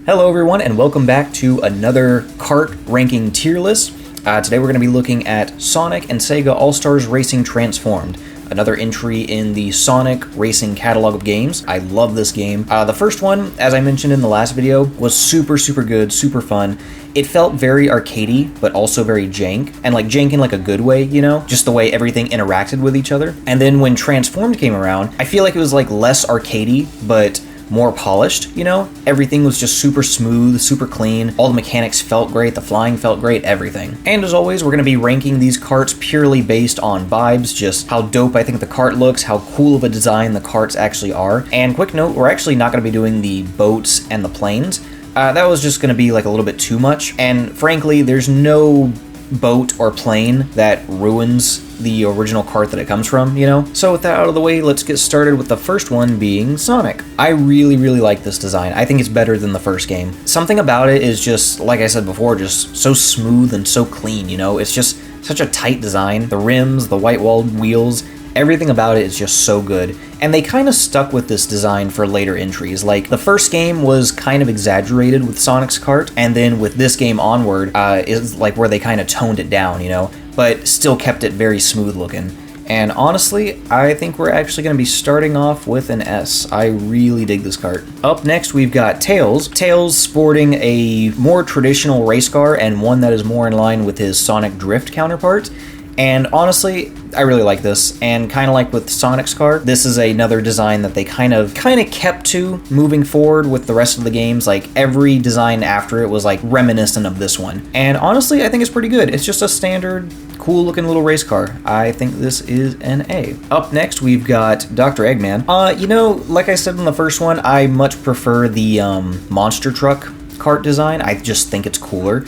Hello everyone and welcome back to another kart ranking tier list. Today we're going to be looking at Sonic and Sega All-Stars Racing Transformed, another entry in the Sonic Racing catalog of games. I love this game. The first one, as I mentioned in the last video, was super good, super fun. It felt very arcadey, but also very jank, and like jank in like a good way, you know? Just the way everything interacted with each other. And then when Transformed came around, I feel like it was like less arcadey, but more polished, you know? Everything was just super smooth, super clean. All the mechanics felt great, the flying felt great, everything. And as always, we're gonna be ranking these karts purely based on vibes, just how dope I think the kart looks, how cool of a design the karts actually are. And quick note, we're actually not gonna be doing the boats and the planes. That was just gonna be like a little bit too much. And frankly, there's no boat or plane that ruins the original kart that it comes from, you know? So with that out of the way, let's get started with the first one being Sonic. I really like this design. I think it's better than the first game. Something about it is just, like I said before, just so smooth and so clean, you know? It's just such a tight design. The rims, the white-walled wheels, everything about it is just so good. And they kind of stuck with this design for later entries. Like, the first game was kind of exaggerated with Sonic's kart, and then with this game onward, is like where they kind of toned it down, you know? But still kept it very smooth looking. And honestly, I think we're actually going to be starting off with an S. I really dig this kart. Up next, we've got Tails. Tails sporting a more traditional race car and one that is more in line with his Sonic Drift counterpart. And honestly, I really like this, and kind of like with Sonic's car, this is another design that they kind of kept to moving forward with the rest of the games. Like, every design after it was like reminiscent of this one. And honestly, I think it's pretty good. It's just a standard, cool looking little race car. I think this is an A. Up next, we've got Dr. Eggman. You know, like I said in the first one, I much prefer the monster truck kart design. I just think it's cooler.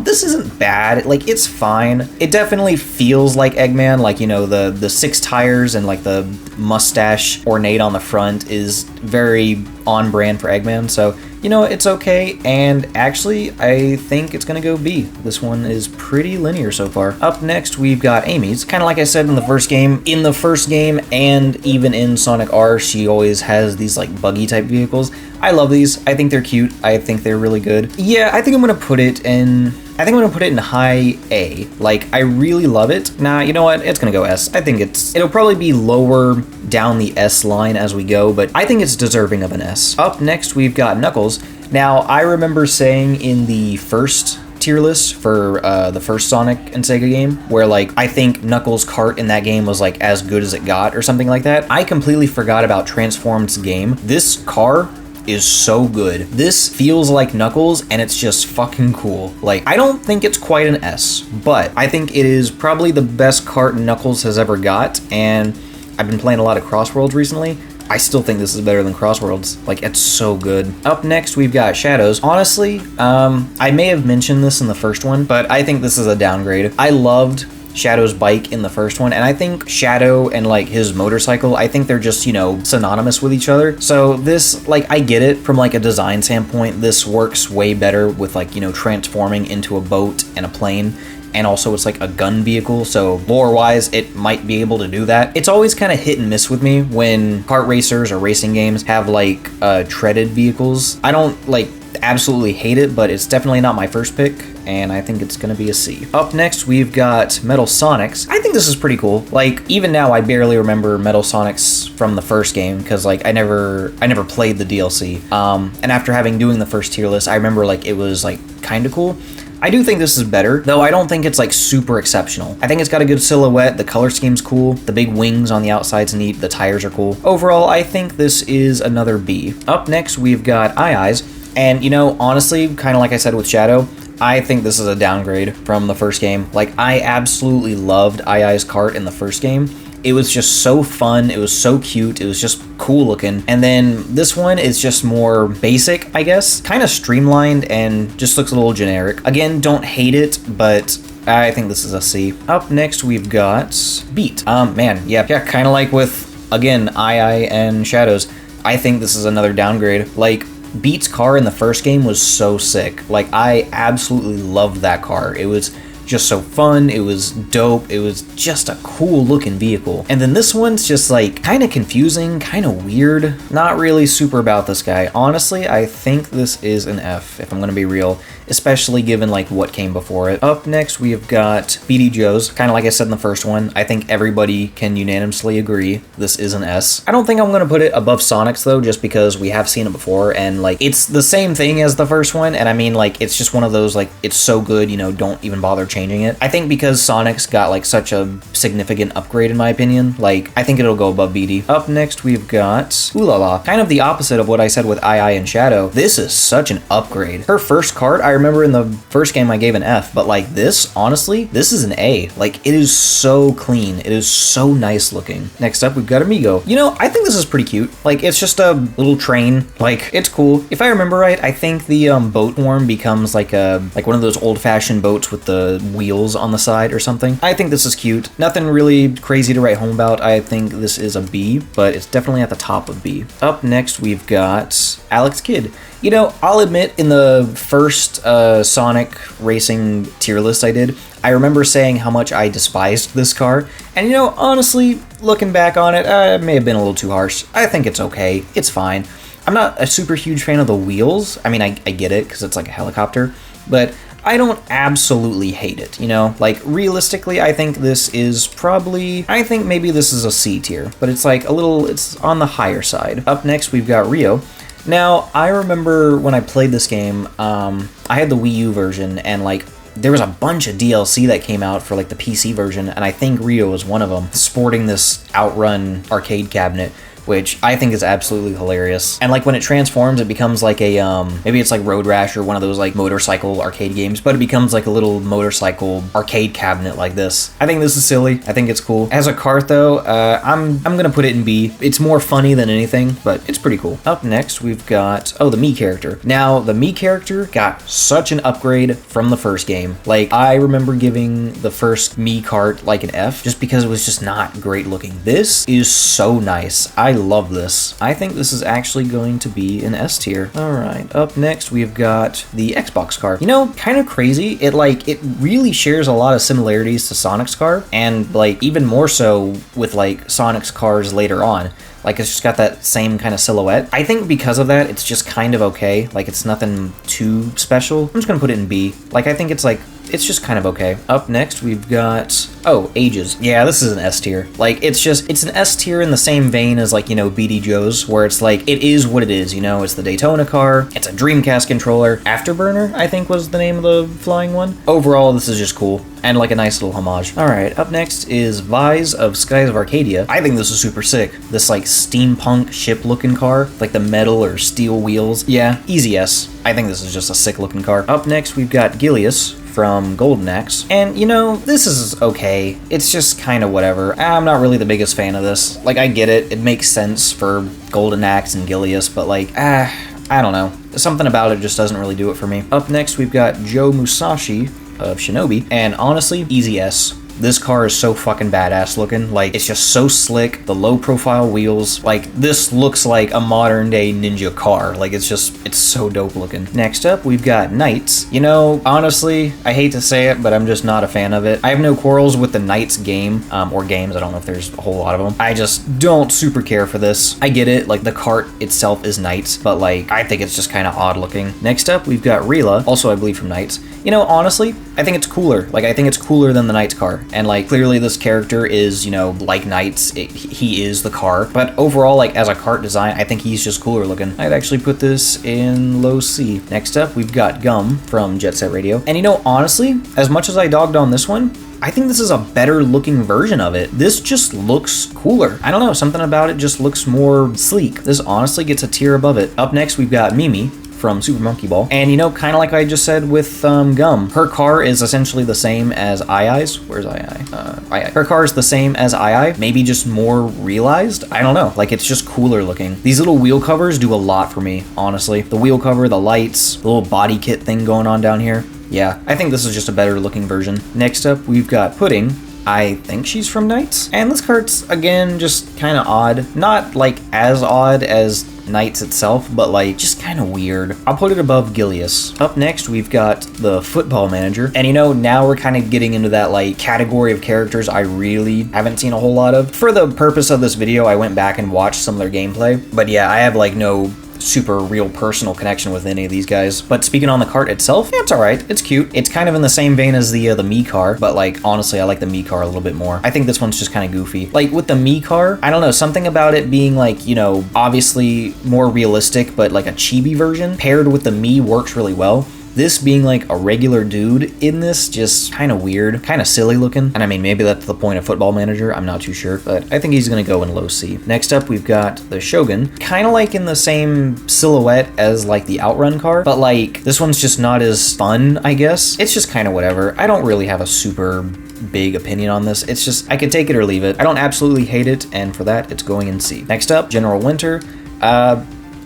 This isn't bad, like, it's fine. It definitely feels like Eggman, like, you know, the 6 tires and like the mustache ornate on the front is very on brand for Eggman, so, you know, it's okay. And actually, I think it's gonna go B. This one is pretty linear so far. Up next, we've got Amy's. Kind of like I said in the first game. In the first game, and even in Sonic R, she always has these like buggy type vehicles. I love these. I think they're cute. I think they're really good. Yeah, I think I'm gonna put it in high A. Like, I really love it. Nah, you know what? It's gonna go S. I think it'll probably be lower down the S line as we go, but I think it's deserving of an S. Up next, we've got Knuckles. Now, I remember saying in the first tier list for the first Sonic and Sega game, where like I think Knuckles' kart in that game was like as good as it got or something like that. I completely forgot about Transformed's game. This car is so good. This feels like Knuckles, and it's just fucking cool. Like, I don't think it's quite an S, but I think it is probably the best kart Knuckles has ever got, and I've been playing a lot of Crossworlds recently. I still think this is better than Crossworlds. Like, it's so good. Up next, we've got Shadows. Honestly, I may have mentioned this in the first one, but I think this is a downgrade. I loved Shadow's bike in the first one, and I think Shadow and like his motorcycle, I think they're just, you know, synonymous with each other. So this, like, I get it from like a design standpoint. This works way better with like, you know, transforming into a boat and a plane. And also it's like a gun vehicle, so lore-wise, it might be able to do that. It's always kind of hit and miss with me when kart racers or racing games have like treaded vehicles. I don't like absolutely hate it, but it's definitely not my first pick, and I think it's gonna be a C. Up next, we've got Metal Sonics. I think this is pretty cool. Like, even now, I barely remember Metal Sonics from the first game, because like I never played the DLC. And after doing the first tier list, I remember like it was like kind of cool. I do think this is better, though I don't think it's like super exceptional. I think it's got a good silhouette, the color scheme's cool, the big wings on the outside's neat, the tires are cool. Overall, I think this is another B. Up next, we've got Eyes, and you know, honestly, kind of like I said with Shadow, I think this is a downgrade from the first game. Like, I absolutely loved Eyes kart in the first game. It was just so fun, it was so cute, it was just cool looking. And then this one is just more basic, I guess. Kind of streamlined and just looks a little generic. Again, don't hate it, but I think this is a C. Up next, we've got Beat. Man, yeah, kind of like with, again, and Shadows. I think this is another downgrade. Like, Beat's car in the first game was so sick. Like, I absolutely loved that car. It was just so fun. It was dope. It was just a cool looking vehicle. And then this one's just like kind of confusing, kind of weird. Not really super about this guy. Honestly, I think this is an F, if I'm gonna be real, especially given like what came before it. Up next, we have got BD Joe's. Kind of like I said in the first one, I think everybody can unanimously agree this is an S. I don't think I'm gonna put it above Sonic's though, just because we have seen it before, and like it's the same thing as the first one, and I mean like it's just one of those like it's so good, you know, don't even bother changing it. I think because Sonic's got like such a significant upgrade in my opinion, like I think it'll go above BD. Up next, we've got Ooh La La. Kind of the opposite of what I said with II and Shadow. This is such an upgrade. Her first card, I remember in the first game I gave an F, but like this, honestly, this is an A. Like it is so clean. It is so nice looking. Next up, we've got Amigo. You know, I think this is pretty cute. Like it's just a little train. Like it's cool. If I remember right, I think the boat worm becomes like one of those old-fashioned boats with the wheels on the side or something. I think this is cute. Nothing really crazy to write home about. I think this is a B, but it's definitely at the top of B. Up next, we've got Alex Kidd. You know, I'll admit in the first Sonic Racing tier list I did, I remember saying how much I despised this car, and you know, honestly, looking back on it, it may have been a little too harsh. I think it's okay. It's fine. I'm not a super huge fan of the wheels. I mean, I get it because it's like a helicopter, but I don't absolutely hate it, you know? Like, realistically, I think this is probably, I think maybe this is a C tier, but it's like a little, it's on the higher side. Up next, we've got Rio. Now, I remember when I played this game, I had the Wii U version, and like, there was a bunch of DLC that came out for like the PC version, and I think Rio was one of them, sporting this Outrun arcade cabinet, which I think is absolutely hilarious. And like when it transforms, it becomes like a, maybe it's like Road Rash or one of those like motorcycle arcade games, but it becomes like a little motorcycle arcade cabinet like this. I think this is silly. I think it's cool. As a cart though, I'm gonna put it in B. It's more funny than anything, but it's pretty cool. Up next, we've got, oh, the Mii character. Now, the Mii character got such an upgrade from the first game. Like, I remember giving the first Mii cart like an F, just because it was just not great looking. This is so nice. I love this. I think this is actually going to be an S tier. All right, up next we've got the Xbox car. You know, kind of crazy. It really shares a lot of similarities to Sonic's car, and like even more so with like Sonic's cars later on. Like it's just got that same kind of silhouette. I think because of that, it's just kind of okay. Like it's nothing too special. I'm just gonna put it in B. Like I think it's like, it's just kind of okay. Up next, we've got, oh, Ages. Yeah, this is an S tier. Like, it's an S tier in the same vein as, like, you know, BD Joe's, where it's like, it is what it is, you know? It's the Daytona car, it's a Dreamcast controller. Afterburner, I think was the name of the flying one. Overall, this is just cool, and like a nice little homage. All right, up next is Vise of Skies of Arcadia. I think this is super sick. This, like, steampunk ship-looking car, like the metal or steel wheels. Yeah, easy S. I think this is just a sick-looking car. Up next, we've got Gilius from Golden Axe. And, you know, this is okay. It's just kind of whatever. I'm not really the biggest fan of this. Like, I get it. It makes sense for Golden Axe and Gilius, but, like, I don't know. Something about it just doesn't really do it for me. Up next, we've got Joe Musashi of Shinobi. And honestly, easy S. This car is so fucking badass looking. Like, it's just so slick. The low profile wheels. Like, this looks like a modern day ninja car. Like, it's so dope looking. Next up, we've got Knights. You know, honestly, I hate to say it, but I'm just not a fan of it. I have no quarrels with the Knights game, or games. I don't know if there's a whole lot of them. I just don't super care for this. I get it. Like, the cart itself is Knights, but like, I think it's just kind of odd looking. Next up, we've got Rila, also I believe from Knights. You know, honestly, I think it's cooler. Like, I think it's cooler than the Knights car. And like, clearly this character is, you know, like Knights, he is the car. But overall, like, as a cart design, I think he's just cooler looking. I'd actually put this in low C. Next up, we've got Gum from Jet Set Radio. And you know, honestly, as much as I dogged on this one, I think this is a better looking version of it. This just looks cooler. I don't know, something about it just looks more sleek. This honestly gets a tier above it. Up next, we've got Mimi from Super Monkey Ball. And you know, kind of like I just said with Gum, her car is essentially the same as II's. Where's II? II. Her car is the same as II, maybe just more realized. I don't know, like it's just cooler looking. These little wheel covers do a lot for me, honestly. The wheel cover, the lights, the little body kit thing going on down here. Yeah, I think this is just a better looking version. Next up, we've got Pudding. I think she's from Knights. And this cart's, again, just kind of odd. Not like as odd as Knights itself, but like just kind of weird. I'll put it above Gilius. Up next, we've got the Football Manager. And you know, now we're kind of getting into that like category of characters I really haven't seen a whole lot of. For the purpose of this video, I went back and watched some of their gameplay. But yeah, I have like no super real personal connection with any of these guys. But speaking on the cart itself, yeah, it's alright. It's cute. It's kind of in the same vein as the Mii car, but like honestly, I like the Mii car a little bit more. I think this one's just kind of goofy. Like with the Mii car, I don't know, something about it being like, you know, obviously more realistic, but like a chibi version paired with the Mii works really well. This being like a regular dude in this, just kind of weird, kind of silly looking. And I mean, maybe that's the point of Football Manager, I'm not too sure, but I think he's gonna go in low C. Next up, we've got the Shogun, kind of like in the same silhouette as like the Outrun car, but like this one's just not as fun, I guess. It's just kind of whatever. I don't really have a super big opinion on this. It's just, I could take it or leave it. I don't absolutely hate it, and for that, it's going in C. Next up, General Winter.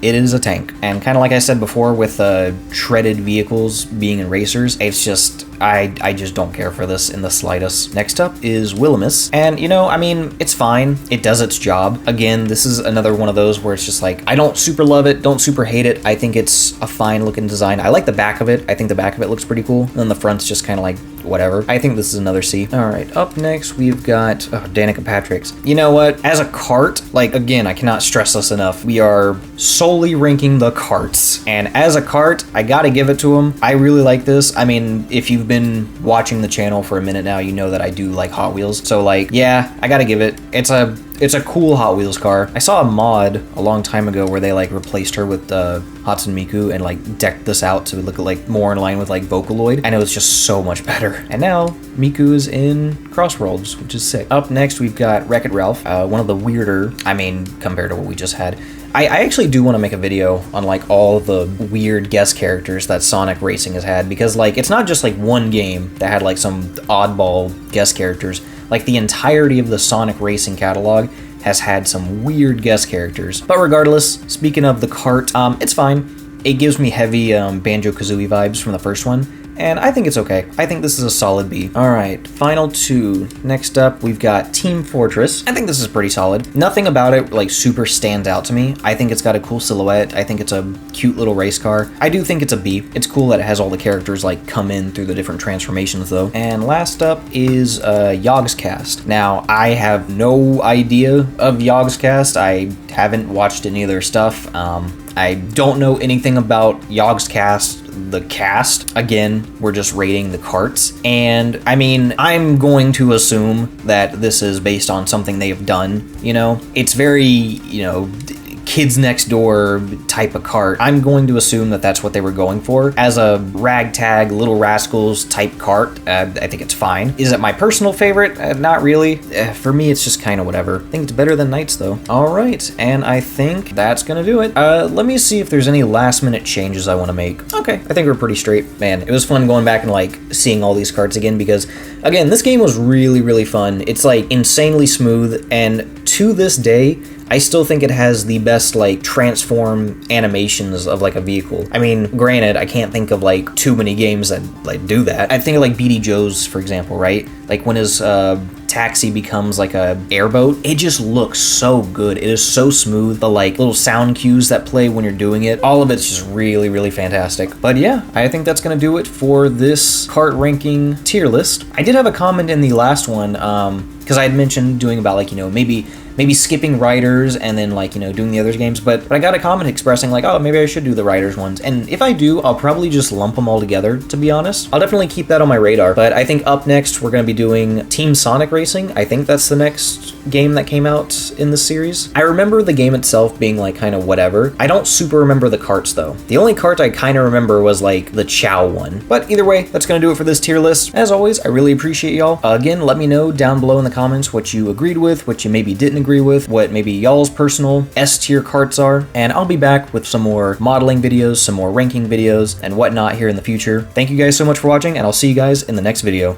It is a tank, and kind of like I said before with shredded vehicles being in racers, it's just, I just don't care for this in the slightest. Next up is Wilhelmus, and you know, I mean, it's fine. It does its job. Again, this is another one of those where it's just like, I don't super love it, don't super hate it. I think it's a fine looking design. I like the back of it. I think the back of it looks pretty cool, and then the front's just kind of like, whatever. I think this is another C. All right, up next we've got Danica Patrick's. You know what? As a cart, like again, I cannot stress this enough. We are solely ranking the carts, and as a cart, I gotta give it to him. I really like this. I mean, if you've been watching the channel for a minute now, you know that I do like Hot Wheels. So like, yeah, I gotta give it. It's a cool Hot Wheels car. I saw a mod a long time ago where they like replaced her with Hatsune Miku and like decked this out to look like more in line with like Vocaloid, and it was just so much better. And now Miku is in Crossworlds, which is sick. Up next, we've got Wreck-It Ralph, one of the weirder, I mean, compared to what we just had. I actually do want to make a video on like all the weird guest characters that Sonic Racing has had, because like it's not just like one game that had like some oddball guest characters. Like the entirety of the Sonic Racing catalog has had some weird guest characters. But regardless, speaking of the cart, it's fine. It gives me heavy Banjo-Kazooie vibes from the first one, and I think it's okay. I think this is a solid B. All right, final two. Next up, we've got Team Fortress. I think this is pretty solid. Nothing about it like super stands out to me. I think it's got a cool silhouette. I think it's a cute little race car. I do think it's a B. It's cool that it has all the characters like come in through the different transformations though. And last up is Yogscast. Now, I have no idea of Yogscast. I haven't watched any of their stuff. I don't know anything about Yogscast, the cast. Again, we're just rating the carts. And I mean, I'm going to assume that this is based on something they've done, you know? It's very, you know, Kids Next Door type of cart. I'm going to assume that that's what they were going for. As a ragtag, Little Rascals type cart, I think it's fine. Is it my personal favorite? Not really. For me, it's just kind of whatever. I think it's better than Knights though. All right, and I think that's gonna do it. Let me see if there's any last minute changes I want to make. Okay, I think we're pretty straight. Man, it was fun going back and like seeing all these carts again, because again, this game was really, really fun. It's like insanely smooth, and to this day, I still think it has the best like transform animations of like a vehicle. I mean, granted, I can't think of like too many games that like do that. I think of like BD Joe's, for example, right? Like when his taxi becomes like a airboat, it just looks so good. It is so smooth. The like little sound cues that play when you're doing it, all of it's just really, really fantastic. But yeah, I think that's gonna do it for this cart ranking tier list. I did have a comment in the last one, because I had mentioned doing about like, you know, maybe skipping Riders and then like, you know, doing the other games, but I got a comment expressing like, oh, maybe I should do the Riders ones. And if I do, I'll probably just lump them all together, to be honest. I'll definitely keep that on my radar. But I think up next, we're going to be doing Team Sonic Racing. I think that's the next game that came out in the series. I remember the game itself being like kind of whatever. I don't super remember the carts though. The only cart I kind of remember was like the Chow one. But either way, that's going to do it for this tier list. As always, I really appreciate y'all. Again, let me know down below in the comments what you agreed with, what you maybe didn't agree with, what maybe y'all's personal S tier carts are, and I'll be back with some more modeling videos, some more ranking videos, and whatnot here in the future. Thank you guys so much for watching, and I'll see you guys in the next video.